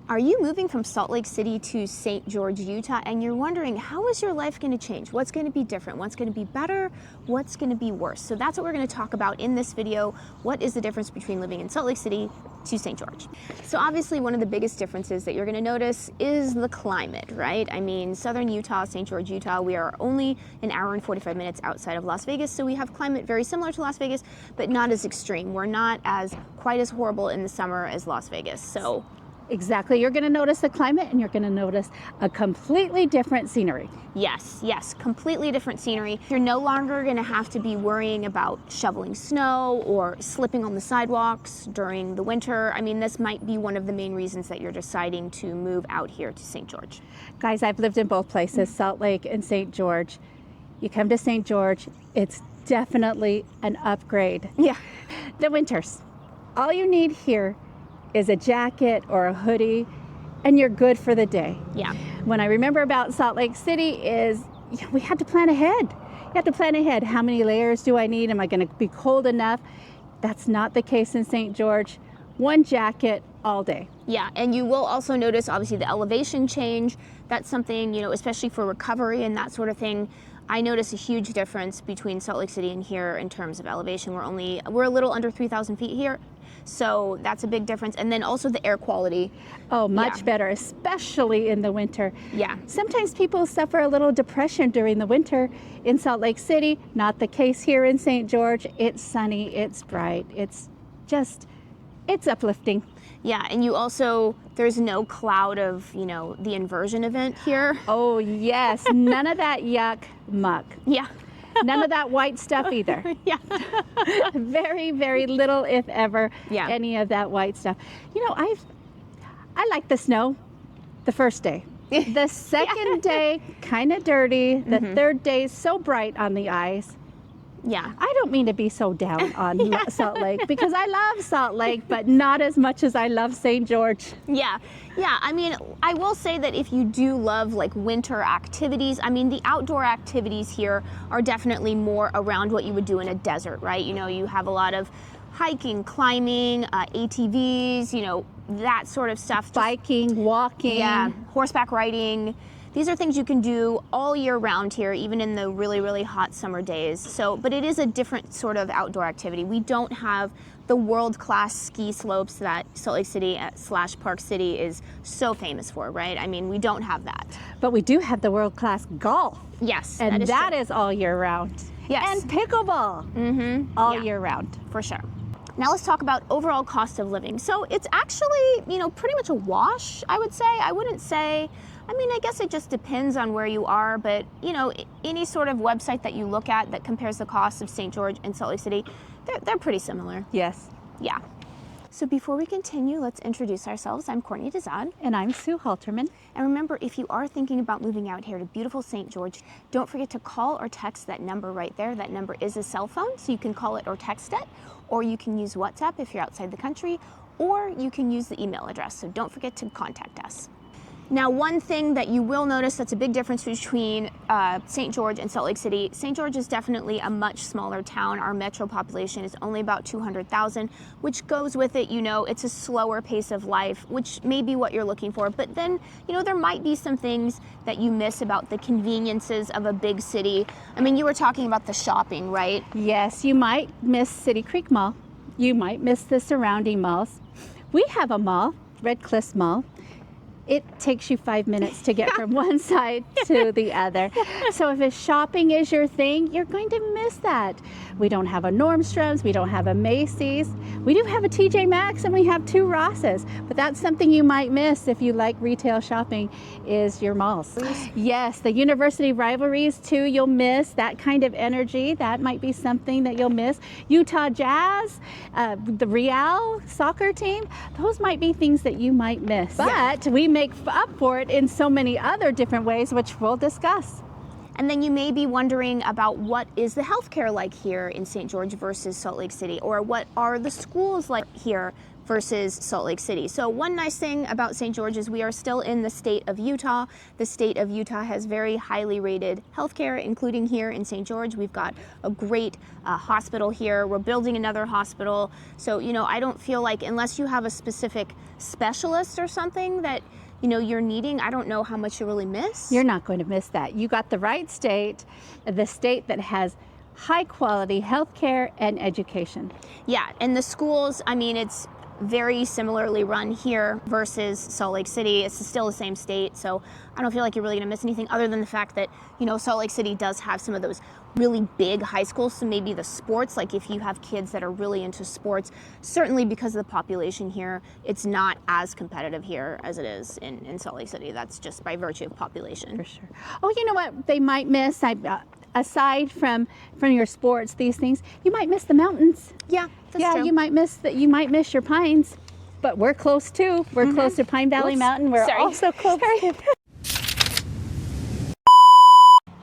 Are you moving from Salt Lake City to St. George, Utah, and you're wondering, how is your life going to change? What's going to be different? What's going to be better? What's going to be worse? So that's what we're going to talk about in this video. What is the difference between living in Salt Lake City to St. George? So obviously one of the biggest differences that you're going to notice is the climate, right? I mean, southern Utah, St. George, Utah, we are only an hour and 45 minutes outside of Las Vegas, so we have climate very similar to Las Vegas, but not as extreme. We're not quite as horrible in the summer as Las Vegas. So exactly. You're going to notice the climate and you're going to notice a completely different scenery. Yes, completely different scenery. You're no longer going to have to be worrying about shoveling snow or slipping on the sidewalks during the winter. I mean, this might be one of the main reasons that you're deciding to move out here to St. George. Guys, I've lived in both places, Salt Lake and St. George. You come to St. George, it's definitely an upgrade. Yeah. The winters. All you need here is a jacket or a hoodie and you're good for the day. Yeah. When I remember about Salt Lake City is we had to plan ahead. You have to plan ahead. How many layers do I need? Am I going to be cold enough? That's not the case in St. George. One jacket all day. Yeah, and you will also notice obviously the elevation change. That's something, especially for recovery and that sort of thing. I notice a huge difference between Salt Lake City and here in terms of elevation. We're a little under 3,000 feet here. So that's a big difference. And then also the air quality. Oh, much better, especially in the winter. Yeah. Sometimes people suffer a little depression during the winter in Salt Lake City. Not the case here in St. George. It's sunny, it's bright, it's uplifting. Yeah, and there's no cloud of, the inversion event here. Oh, yes. None of that yuck muck. Yeah. None of that white stuff either. Yeah. Very, very little, if ever, any of that white stuff. I like the snow the first day. The second day, kind of dirty. The third day, so bright on the ice. Yeah. I don't mean to be so down on Salt Lake because I love Salt Lake, but not as much as I love St. George. Yeah. I mean, I will say that if you do love like winter activities, I mean, the outdoor activities here are definitely more around what you would do in a desert, right? You have a lot of hiking, climbing, ATVs, that sort of stuff. Biking, walking. Yeah, horseback riding. These are things you can do all year round here, even in the really, really hot summer days. But it is a different sort of outdoor activity. We don't have the world-class ski slopes that Salt Lake City / Park City is so famous for, right? I mean, we don't have that. But we do have the world-class golf. Yes, and that is all year round. Yes. And pickleball, all year round. For sure. Now let's talk about overall cost of living. So it's actually, pretty much a wash, I would say. I guess it just depends on where you are, but any sort of website that you look at that compares the cost of St. George and Salt Lake City, they're pretty similar. Yes. Yeah. So before we continue, let's introduce ourselves. I'm Courtney Dezad. And I'm Sue Halterman. And remember, if you are thinking about moving out here to beautiful St. George, don't forget to call or text that number right there. That number is a cell phone, so you can call it or text it, or you can use WhatsApp if you're outside the country, or you can use the email address. So don't forget to contact us. Now, one thing that you will notice that's a big difference between St. George and Salt Lake City. St. George is definitely a much smaller town. Our metro population is only about 200,000, which goes with it, it's a slower pace of life, which may be what you're looking for. But then, there might be some things that you miss about the conveniences of a big city. I mean, you were talking about the shopping, right? Yes, you might miss City Creek Mall. You might miss the surrounding malls. We have a mall, Red Cliffs Mall. It takes you 5 minutes to get from one side to the other. So if shopping is your thing, you're going to miss that. We don't have a Nordstrom's, we don't have a Macy's. We do have a TJ Maxx and we have 2 Rosses, but that's something you might miss if you like retail shopping is your malls. Yes, the university rivalries too, you'll miss that kind of energy. That might be something that you'll miss. Utah Jazz, the Real soccer team, those might be things that you might miss. But we make up for it in so many other different ways, which we'll discuss. And then you may be wondering about what is the healthcare like here in St. George versus Salt Lake City, or what are the schools like here versus Salt Lake City. So one nice thing about St. George is we are still in the state of Utah. The state of Utah has very highly rated healthcare, including here in St. George. We've got a great hospital here. We're building another hospital. So, I don't feel like, unless you have a specific specialist or something that you're needing, I don't know how much you really miss. You're not going to miss that. You got the right state, the state that has high quality healthcare and education. Yeah, and the schools, it's very similarly run here versus Salt Lake City. It's still the same state, so I don't feel like you're really gonna miss anything other than the fact that, Salt Lake City does have some of those really big high schools, so maybe the sports, like if you have kids that are really into sports, certainly because of the population here, it's not as competitive here as it is in Salt Lake City. That's just by virtue of population. For sure. Oh, you know what they might miss? Aside from your sports, these things, you might miss the mountains. Yeah, that's true. You might miss your pines, but we're close too. We're close to Pine Valley Mountain. We're also close.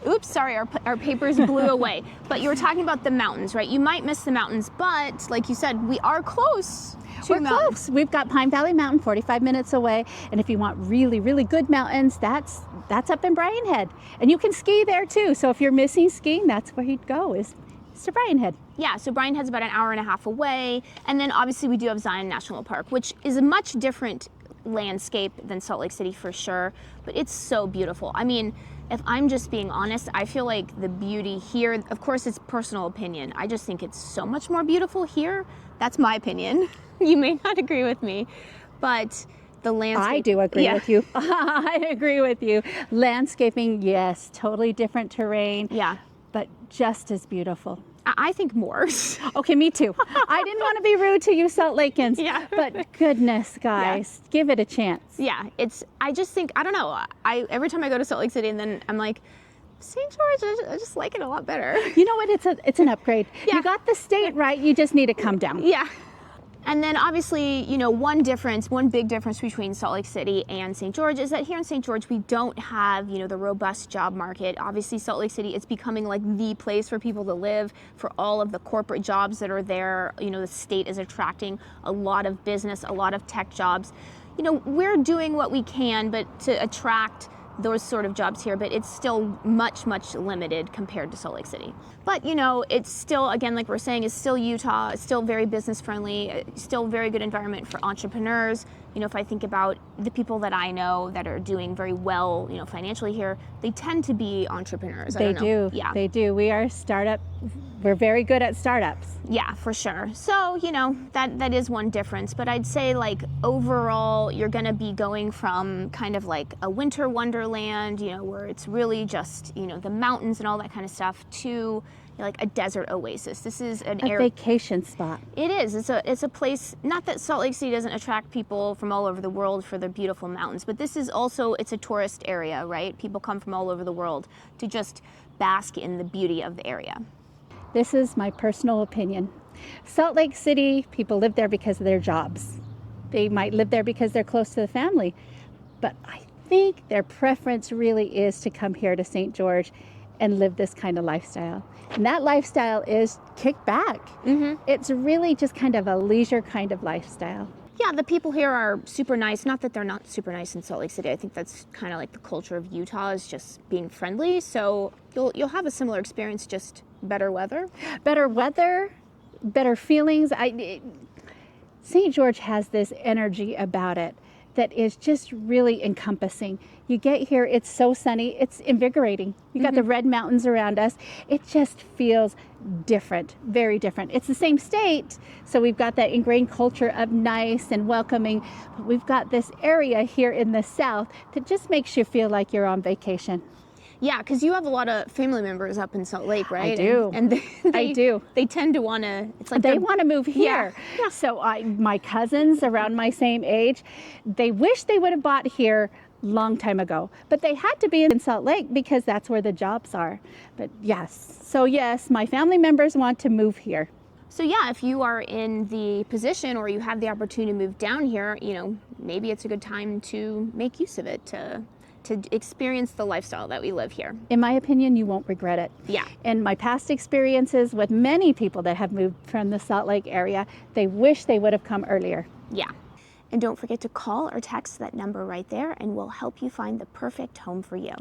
Oops, sorry, our papers blew away. But you were talking about the mountains, right? You might miss the mountains, but like you said, we are close. We're close. We've got Pine Valley Mountain 45 minutes away, and if you want really, really good mountains, that's up in Bryan Head, and you can ski there too. So if you're missing skiing, that's where you'd go, is to Bryan Head. Yeah, so Bryan Head's about an hour and a half away, and then obviously we do have Zion National Park, which is a much different landscape than Salt Lake City for sure, but it's so beautiful. If I'm just being honest, I feel like the beauty here, of course it's personal opinion, I just think it's so much more beautiful here. That's my opinion. You may not agree with me, but the landscape. I do agree with you. I agree with you. Landscaping, yes, totally different terrain. Yeah. But just as beautiful. I think more. Okay, me too. I didn't want to be rude to you Salt Lakeans. Yeah. But goodness, guys, give it a chance. Yeah, I just think, I don't know, every time I go to Salt Lake City and then I'm like, St. George, I just like it a lot better. You know what? It's an upgrade. Yeah. You got the state right. You just need to come down. Yeah. And then obviously, one big difference between Salt Lake City and St. George is that here in St. George, we don't have, the robust job market. Obviously, Salt Lake City, it's becoming like the place for people to live, for all of the corporate jobs that are there. The state is attracting a lot of business, a lot of tech jobs. We're doing what we can, but to attract those sort of jobs here, but it's still much, much limited compared to Salt Lake City. But it's still, again, like we're saying, it's still Utah, it's still very business friendly, still very good environment for entrepreneurs. If I think about the people that I know that are doing very well, financially here, they tend to be entrepreneurs. They do. Yeah. They do. We are we're very good at startups. Yeah, for sure. So, that is one difference. But I'd say, like, overall, you're going to be going from kind of like a winter wonderland, where it's really just, the mountains and all that kind of stuff, to like a desert oasis. This is a vacation spot. It is. It's a place, not that Salt Lake City doesn't attract people from all over the world for their beautiful mountains, but this is also, it's a tourist area, right? People come from all over the world to just bask in the beauty of the area. This is my personal opinion. Salt Lake City, people live there because of their jobs. They might live there because they're close to the family. But I think their preference really is to come here to St. George and live this kind of lifestyle. And that lifestyle is kick back. Mm-hmm. It's really just kind of a leisure kind of lifestyle. Yeah, the people here are super nice. Not that they're not super nice in Salt Lake City. I think that's kind of like the culture of Utah, is just being friendly. So you'll have a similar experience, just better weather. Better weather, better feelings. St. George has this energy about it that is just really encompassing. You get here, it's so sunny, it's invigorating. You got the red mountains around us. It just feels different, very different. It's the same state, so we've got that ingrained culture of nice and welcoming. But we've got this area here in the south that just makes you feel like you're on vacation. Yeah, because you have a lot of family members up in Salt Lake, right? I do. And I do. They tend to want to, it's like they want to move here. Yeah. So my cousins around my same age, they wish they would have bought here long time ago, but they had to be in Salt Lake because that's where the jobs are. But yes, my family members want to move here. So yeah, if you are in the position or you have the opportunity to move down here, maybe it's a good time to make use of it, to experience the lifestyle that we live here. In my opinion, you won't regret it. Yeah. In my past experiences with many people that have moved from the Salt Lake area, they wish they would have come earlier. Yeah. And don't forget to call or text that number right there, and we'll help you find the perfect home for you.